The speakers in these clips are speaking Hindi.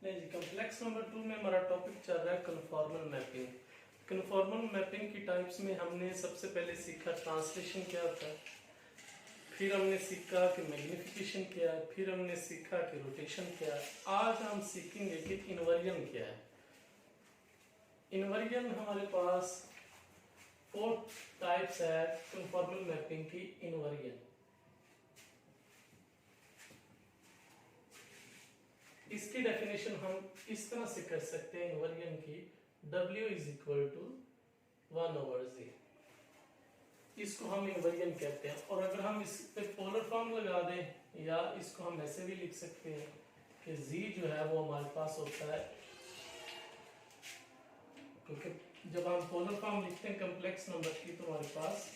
नहीं जी, कॉम्प्लेक्स नंबर 2 में हमारा टॉपिक चल रहा है कन्फॉर्मल मैपिंग। कन्फॉर्मल मैपिंग की टाइप्स में हमने सबसे पहले सीखा ट्रांसलेशन क्या होता है, फिर हमने सीखा कि मैग्निफिकेशन क्या है, फिर हमने सीखा कि रोटेशन क्या है। आज हम सीखेंगे कि इन्वर्जन क्या है। इन्वर्जन हमारे पास 4 टाइप्स है कन्फॉर्मल मैपिंग की। इन्वर्जन इसकी डेफिनेशन हम इस तरह से कर सकते हैं इन्वर्जन की, W is equal to 1/z। इसको हम इन्वर्जन कहते हैं। और अगर हम इस पे पोलर फॉर्म लगा दें, या इसको हम ऐसे भी लिख सकते हैं कि z जो है वो हमारे पास होता है, क्योंकि जब हम पोलर फॉर्म लिखते हैं कॉम्प्लेक्स नंबर की तो हमारे पास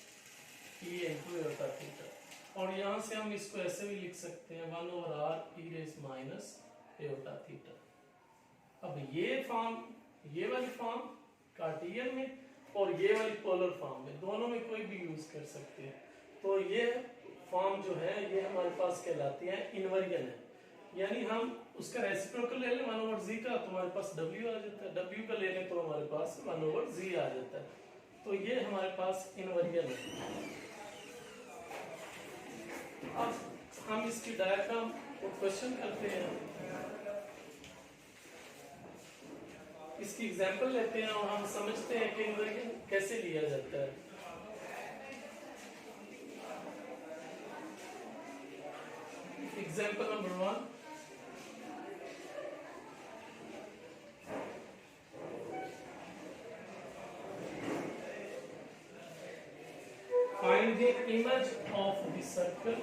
e into होता है। और यहाँ से हम इसको ऐसे भी लिख सकते हैं 1/r e raised minus एटा थीटा। अब ये फॉर्म, ये वाली फॉर्म कार्टेशियन में और ये वाली पोलर फॉर्म में, दोनों में कोई भी यूज कर सकते हैं। तो ये फॉर्म जो है ये हमारे पास कहलाती है इन्वर्जन है। यानी हम उसका रेसिप्रोकल ले लें 1/z का तो हमारे पास w आ जाता है, w का ले लें तो हमारे पास 1/z आ जाता है। तो ये हमारे पास इन्वर्जन है। अब हम इसकी डायग्राम को क्वेश्चन करते हैं, इसकी एग्जांपल लेते हैं और हम समझते हैं कि इन्वर्जन कैसे लिया जाता है। Example number 1, find the image of the circle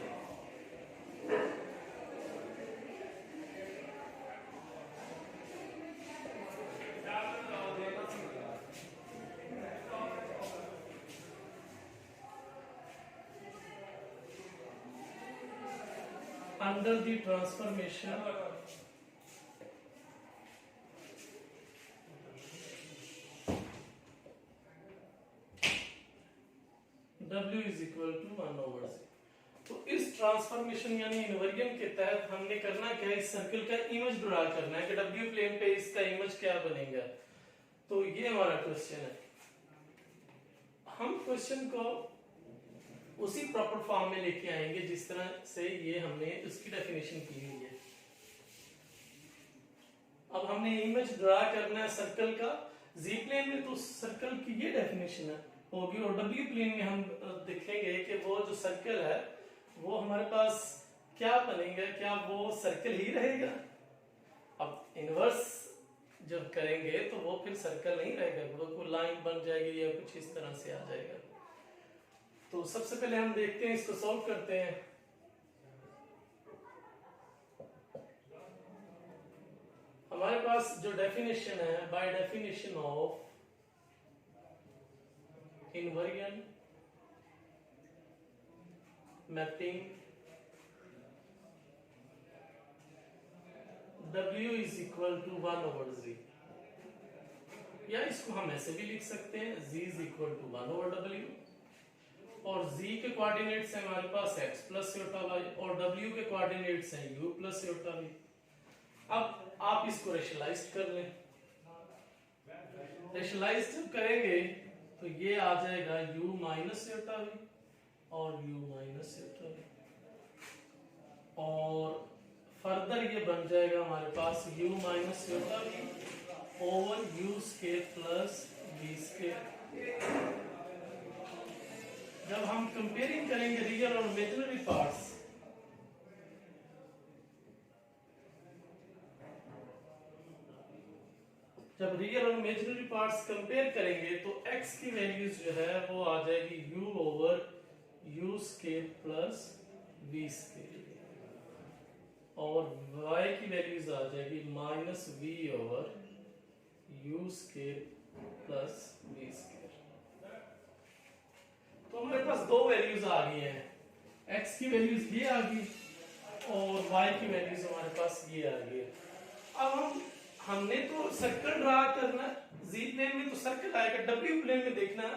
under the transformation W is equal to 1/z। तो इस ट्रांसफॉर्मेशन यानी इन्वर्जन के तहत हमने करना क्या है, इस सर्कल का इमेज ड्रा करना है कि W प्लेन पे इसका इमेज क्या बनेगा। तो ये हमारा क्वेश्चन है। हम क्वेश्चन को उसी प्रॉपर फॉर्म में लेके आएंगे जिस तरह से ये हमने उसकी डेफिनेशन की हुई है। अब हमने इमेज ड्रा करना है सर्कल का। जी प्लेन में तो सर्कल की ये डेफिनेशन है होगी, और डब्ल्यू प्लेन में हम देखेंगे कि वो जो सर्कल है वो हमारे पास क्या बनेगा, क्या वो सर्कल ही रहेगा। अब इनवर्स जब करेंगे तो वो फिर सर्कल नहीं रहेगा, वो कोई लाइन बन जाएगी या कुछ इस तरह से आ जाएगा। तो सबसे पहले हम देखते हैं, इसको सॉल्व करते हैं। हमारे पास जो डेफिनेशन है, by definition of inversion mapping W is equal to 1/z, या इसको हम ऐसे भी लिख सकते हैं z is equal to 1/w। और z के कोऑर्डिनेट्स हैं हमारे पास x प्लस योटा y, और w के कोऑर्डिनेट्स हैं u प्लस योटा v। अब आप इसको रेशनलाइज कर लें। रेशनलाइज जब करेंगे तो ये आ जाएगा u माइनस योटा v और u माइनस योटा v, और फर्दर ये बन जाएगा हमारे पास u minus iota v over u square plus v square. जब हम कंपेयरिंग करेंगे रियल और इमेजिनरी पार्ट्स, जब रियल और इमेजिनरी पार्ट्स कंपेयर करेंगे तो x की वैल्यूज जो है वो आ जाएगी u over u square plus v square, और y की वैल्यूज आ जाएगी minus v over u square plus v square. तो हमारे पास दो वैल्यूज आ गई हैं, x की वैल्यूज ये आ गई और y की वैल्यूज हमारे पास ये आ गई। अब हमने तो सर्कल ड्रा करना, जी प्लेन में तो सर्कल आएगा, w प्लेन में देखना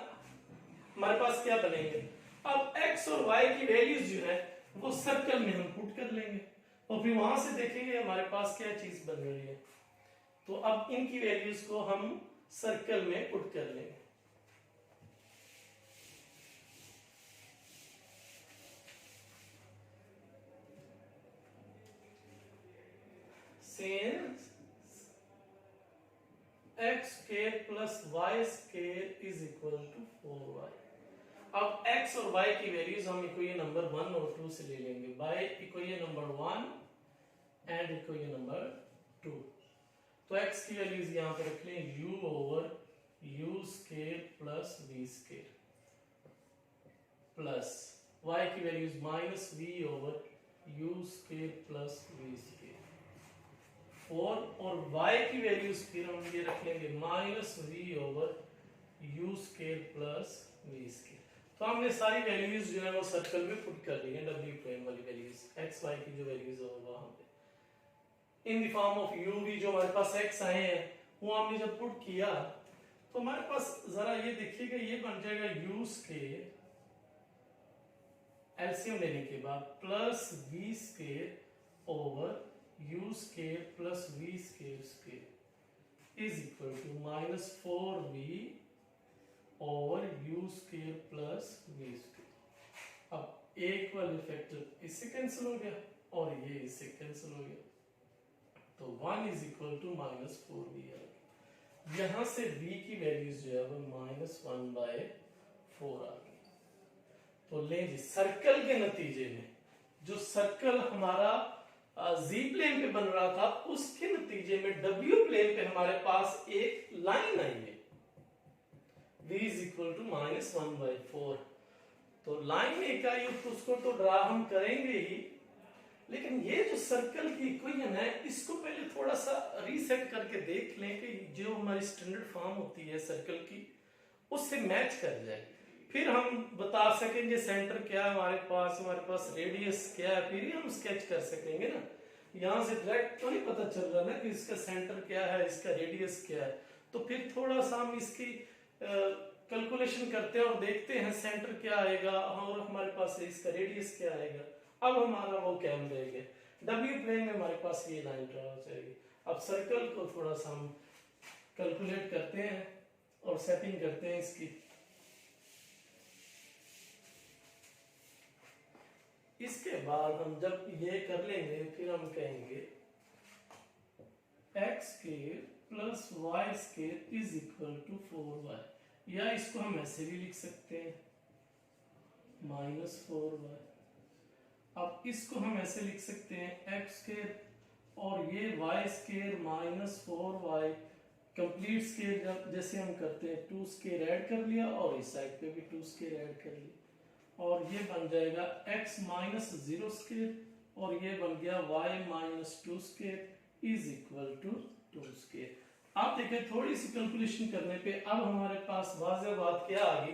हमारे पास क्या बनेंगे। अब x और y की वैल्यूज जो है वो सर्कल में हम पुट कर लेंगे और फिर वहां से देखेंगे हमारे पास क्या चीज बन रही है। तो अब इनकी वैल्यूज को हम सर्कल में पुट कर लेंगे। Since x square plus y square is equal to 4y। अब x और y की वैल्यूज हम इक्वेशन नंबर 1 और 2 से ले लेंगे, by equation number 1 and equation number 2। तो x की वैल्यूज यहां पर रख लें u over u square plus v square plus y की values minus v over u square plus v square 4, और y की वैल्यूज फिर हम ये रख लेंगे minus v over u square plus v square. तो हमने सारी वैल्यूज जो है वो सर्कल में पुट कर दी है, w प्लेन वाली वैल्यूज x y की जो वैल्यूज है वहां पे in the form of u भी जो हमारे पास x आए हैं वो हमने जब पुट किया तो हमारे पास जरा ये देखिएगा ये बन जाएगा u स्क्वायर एलसीएम लेने के बाद plus v square over u square plus v square square is equal to minus 4v over u square plus v square. अब एक वाले फैक्टर इससे कैंसिल हो गया और ये इससे कैंसिल हो गया, तो 1 is equal to minus 4v आ गया। यहां से v की वैल्यूज जो है वो माइनस 1/4 आ गई। तो ले जी सर्कल के नतीजे में जो सर्कल हमारा जी प्लेन पे बन रहा था उसके नतीजे में w प्लेन पे हमारे पास एक लाइन आई है v is equal to minus 1/4। तो लाइन एक आई तो उसको तो ड्रा हम करेंगे ही, लेकिन ये जो सर्कल की इक्वेशन है इसको पहले थोड़ा सा रीसेट करके देख लें कि जो हमारी स्टैंडर्ड फॉर्म होती है सर्कल की उससे मैच कर जाए, फिर हम बता सकेंगे सेंटर क्या है हमारे पास रेडियस क्या है, फिर ही हम स्केच कर सकेंगे ना। यहाँ से डायरेक्ट तो नहीं पता चल रहा ना कि इसका सेंटर क्या है इसका रेडियस क्या है, तो फिर थोड़ा सा हम इसकी कैलकुलेशन करते हैं और देखते हैं सेंटर क्या आएगा और हमारे पास इसका रेडियस क्या आएगा। अब हमारा वो क्या रहेगा डब्ल्यू प्लेन में हमारे पास ये लाइन ड्रा हो जाएगी। अब सर्कल को थोड़ा सा हम कैलकुलेट करते हैं और सेटिंग करते हैं इसकी। इसके बाद हम जब ये कर लेंगे फिर हम कहेंगे x square plus y square is equal to 4y, या इसको हम ऐसे भी लिख सकते हैं माइनस 4y। अब इसको हम ऐसे लिख सकते हैं x स्क्वायर और ये y square minus 4y complete square जैसे हम करते हैं 2 स्क्वायर ऐड कर लिया और इस साइड पे भी 2 स्क्वायर ऐड कर लिया और ये बन जाएगा x माइनस 0 स्क्वायर और ये बन गया y minus 2 square is equal to 2 square. आप देखिए थोड़ी सी कैलकुलेशन करने पे अब हमारे पास वाज़ेह बात क्या आ गई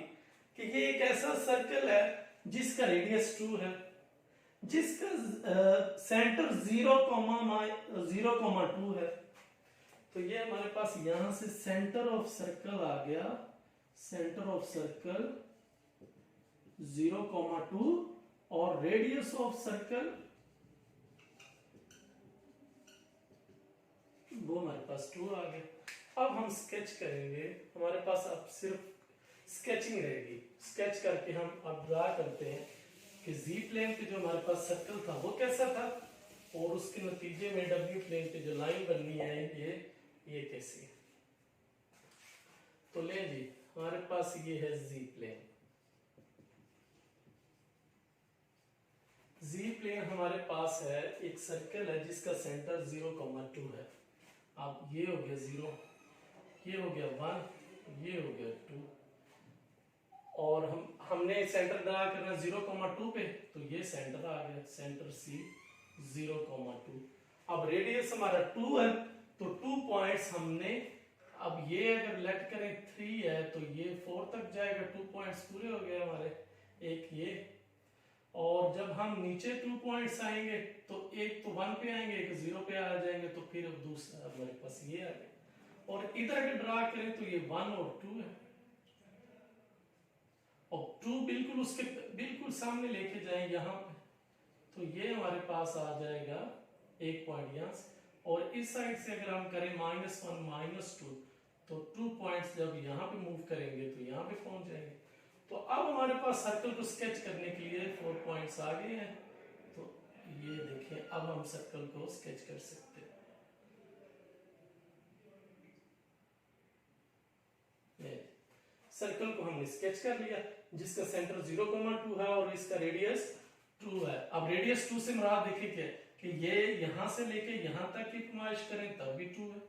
कि ये एक ऐसा सर्कल है जिसका रेडियस 2 है, जिसका सेंटर 0,2 है। तो ये हमारे पास यहां से सेंटर ऑफ सर्कल आ गया, सेंटर ऑफ सर्कल 0,2 और रेडियस ऑफ सर्कल वो हमारे पास 2 आ गया। अब हम स्केच करेंगे, हमारे पास अब सिर्फ स्केचिंग रहेगी। स्केच करके हम अब ड्रा करते हैं कि जी प्लेन पे जो हमारे पास सर्कल था वो कैसा था और उसके नतीजे में डब्ल्यू प्लेन पे जो लाइन बननी है ये कैसी है। तो ले जी हमारे पास ये है जी प्लेन। जी प्लेन हमारे पास है, एक सर्कल है जिसका सेंटर 0,2 है। अब ये हो गया 0, ये हो गया 1, ये हो गया 2 और हमने सेंटर ड्रा करना 0,2 पे, तो ये सेंटर आ गया, सेंटर सी 0,2। अब रेडियस हमारा 2 है तो 2 पॉइंट्स हमने, अब ये अगर लेट करें 3 है तो ये 4 तक जाएगा, 2 पॉइंट्स पूरे हो गए हमारे, एक ये। और जब हम नीचे 2 पॉइंट्स आएंगे तो एक तो 1 पे आएंगे एक 0 पे आ जाएंगे, तो फिर दूसरा हमारे पास ये आ गया। और इधर अगर ड्रा करें तो ये 1 और 2 है और 2 बिल्कुल उसके बिल्कुल सामने लेके जाएंगे यहाँ पे, तो ये हमारे पास आ जाएगा एक पॉइंट यहाँ से और इस साइड से अगर हम करें -1 -2, तो 2 पॉइंट्स जब यहाँ पे मूव करेंगे तो यहाँ पे पहुंच जाएंगे। तो अब हमारे पास सर्कल को स्केच करने के लिए 4 पॉइंट्स आ गए हैं। तो ये देखिए अब हम सर्कल को स्केच कर सकते हैं। सर्कल को हमने स्केच कर लिया जिसका सेंटर 0,2 है और इसका रेडियस 2 है। अब रेडियस 2 से मुराद देखिए क्या कि ये यहां से लेके यहां तक की पैमाइश करें तब भी 2 है,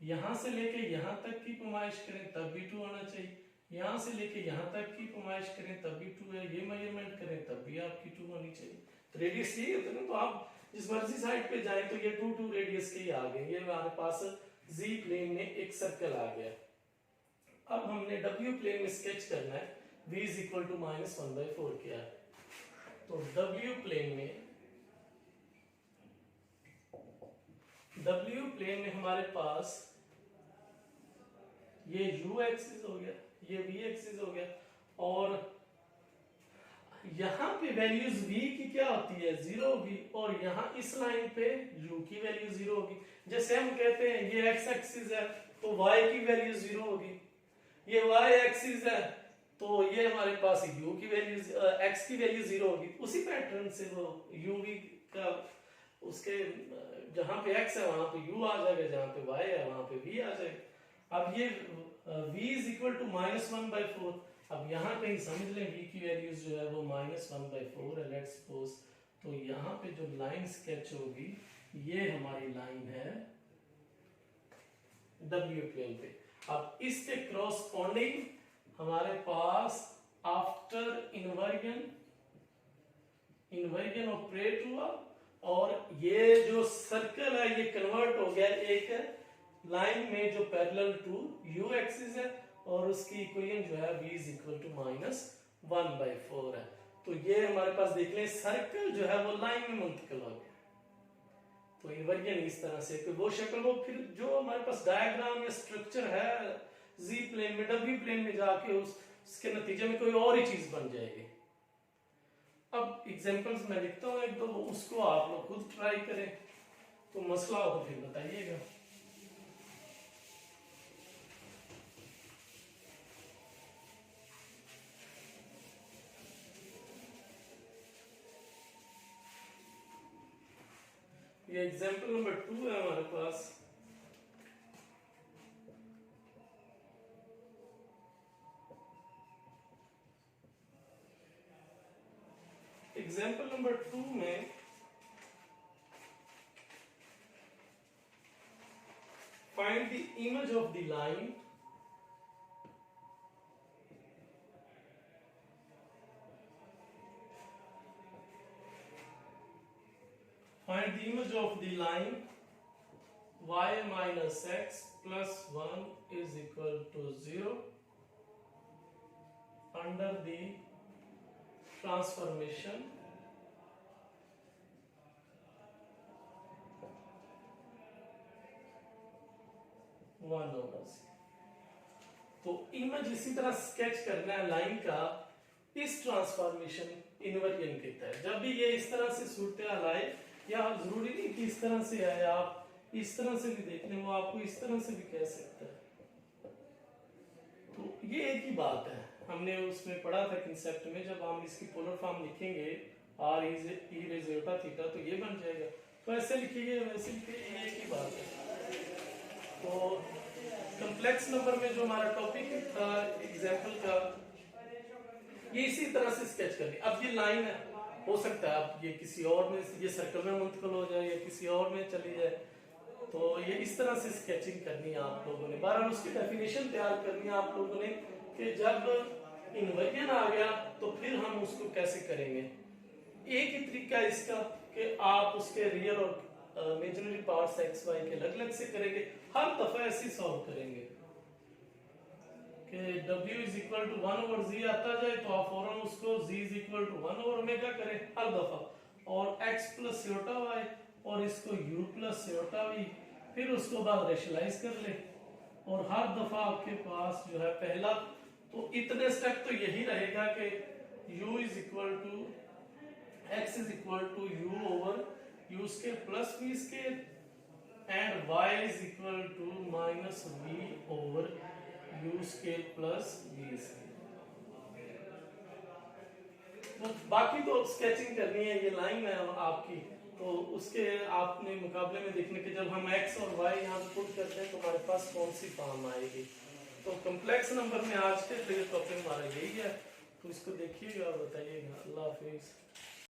यहां से लेके यहां तक की पैमाइश करें तब भी 2 आना चाहिए, यहां से लेके यहां तक की पैमाइश करें तब भी 2 है, ये मेजरमेंट करें तब भी आपकी 2 होनी चाहिए। तो रेडियस यही होता है ना, तो आप जिस मर्जी साइड पे जाए तो ये 2 रेडियस के ही आ गए। ये हमारे पास जी प्लेन में एक सर्कल आ गया। अब हमने डब्ल्यू प्लेन में स्केच करना है, v इज इक्वल टू -1/4 किया है। तो डब्ल्यू प्लेन में हमारे पास ये u एक्सिस हो गया, ये v एक्सिस हो गया, और यहां पे वैल्यूज v की क्या होती है 0 होगी, और यहां इस लाइन पे u की वैल्यू 0 होगी। जैसे हम कहते हैं ये x एक्सिस है तो y की वैल्यू 0 होगी, ये y एक्सिस है तो ये हमारे पास u की वैल्यू x की वैल्यू 0 होगी। उसी पैटर्न से वो uv का उसके जहां पे x है वहां पे u आ जाएगा, जहां पे y है वहां पे v आ जाएगा। अब ये v इज इक्वल टू -1/4, अब यहाँ कहीं समझ लें v की वैल्यूज जो है वो -1/4 है लेट्स सपोज। तो यहाँ पे जो लाइन स्केच होगी ये हमारी लाइन है डब्ल्यू प्लेन पे। अब इसके क्रॉसपोंडिंग हमारे पास आफ्टर इन्वर्जन ऑपरेट हुआ, और ये जो सर्कल है ये कन्वर्ट हो गया एक लाइन में जो पैरेलल टू u एक्सिस है, और उसकी इक्वेशन जो है v इज इक्वल टू -1/4 है। तो ये हमारे पास देख लें सर्कल जो है वो लाइन में मुंतकिल हो गया। तो इन्वर्जन इस तरह से कि वो शक्ल वो फिर जो हमारे पास डायग्राम या स्ट्रक्चर है जी प्लेन में डब्ल्यू प्लेन में जाके उसके नतीजे में कोई और ही चीज बन जाएगी। अब एग्जांपल्स मैं लिखता हूँ एक दो, उसको आप लोग खुद ट्राई करें, तो मसला हो तो फिर बताइएगा। ये एग्जांपल नंबर 2 है हमारे पास। एग्जांपल नंबर 2 में find the image of the line of the line y minus x plus 1 is equal to 0 under the transformation one over c। तो इमेज इसी तरह स्केच करना है लाइन का इस ट्रांसफॉर्मेशन इन्वर्जन के तहत। जब भी ये इस तरह से सूरत-ए-हाल आए, या जरूरी नहीं कि इस तरह से आए, आप इस तरह से भी देख लें, वो आपको इस तरह से भी कह सकता है। तो ये एक ही बात है, हमने उसमें पढ़ा था कंसेप्ट में, जब हम इसकी पोलर फॉर्म लिखेंगे r e raised to theta तो ये बन जाएगा। तो ऐसे लिखिए वैसे लिखिए, ये एक ही बात है। तो कॉम्प्लेक्स नंबर में जो हमारा टॉपिक था एग्जांपल का, ये इसी तरह से स्केच करनी। अब ये लाइन है, हो सकता है आप ये किसी और में ये सर्कल में मुंतकिल हो जाए या किसी और में चली जाए, तो ये इस तरह से स्केचिंग करनी है आप लोगों ने। बहरहाल उसकी डेफिनेशन तैयार करनी है आप लोगों ने कि जब इन्वर्जन आ गया तो फिर हम उसको कैसे करेंगे। एक ही तरीका इसका कि आप उसके रियल और इमेजिनरी पार्ट्स एक्स वाई के अलग अलग से करेंगे, हर दफा ऐसे सॉल्व करेंगे कि w is equal to 1 over z आता जाए तो आप फौरन उसको z is equal to 1 over omega करें हर दफा, और x प्लस सियोटा y और इसको u प्लस सियोटा v, फिर उसको बाद रेशनलाइज कर ले, और हर दफा आपके पास जो है पहला तो इतने स्टेप तो यही रहेगा कि u is equal to x is equal to u over u square plus v square and y is equal to minus v over u square plus v square. तो बाकी तो स्केचिंग करनी है, ये लाइन है आपकी, तो उसके आपने मुकाबले में देखने के जब हम x और y यहाँ पे पुट करते हैं तो हमारे पास कौन सी फॉर्म आएगी। तो कॉम्प्लेक्स नंबर में आज के लिए टॉपिक हमारा यही है, तो इसको देखिएगा और बताइएगा। अल्लाह हाफिज।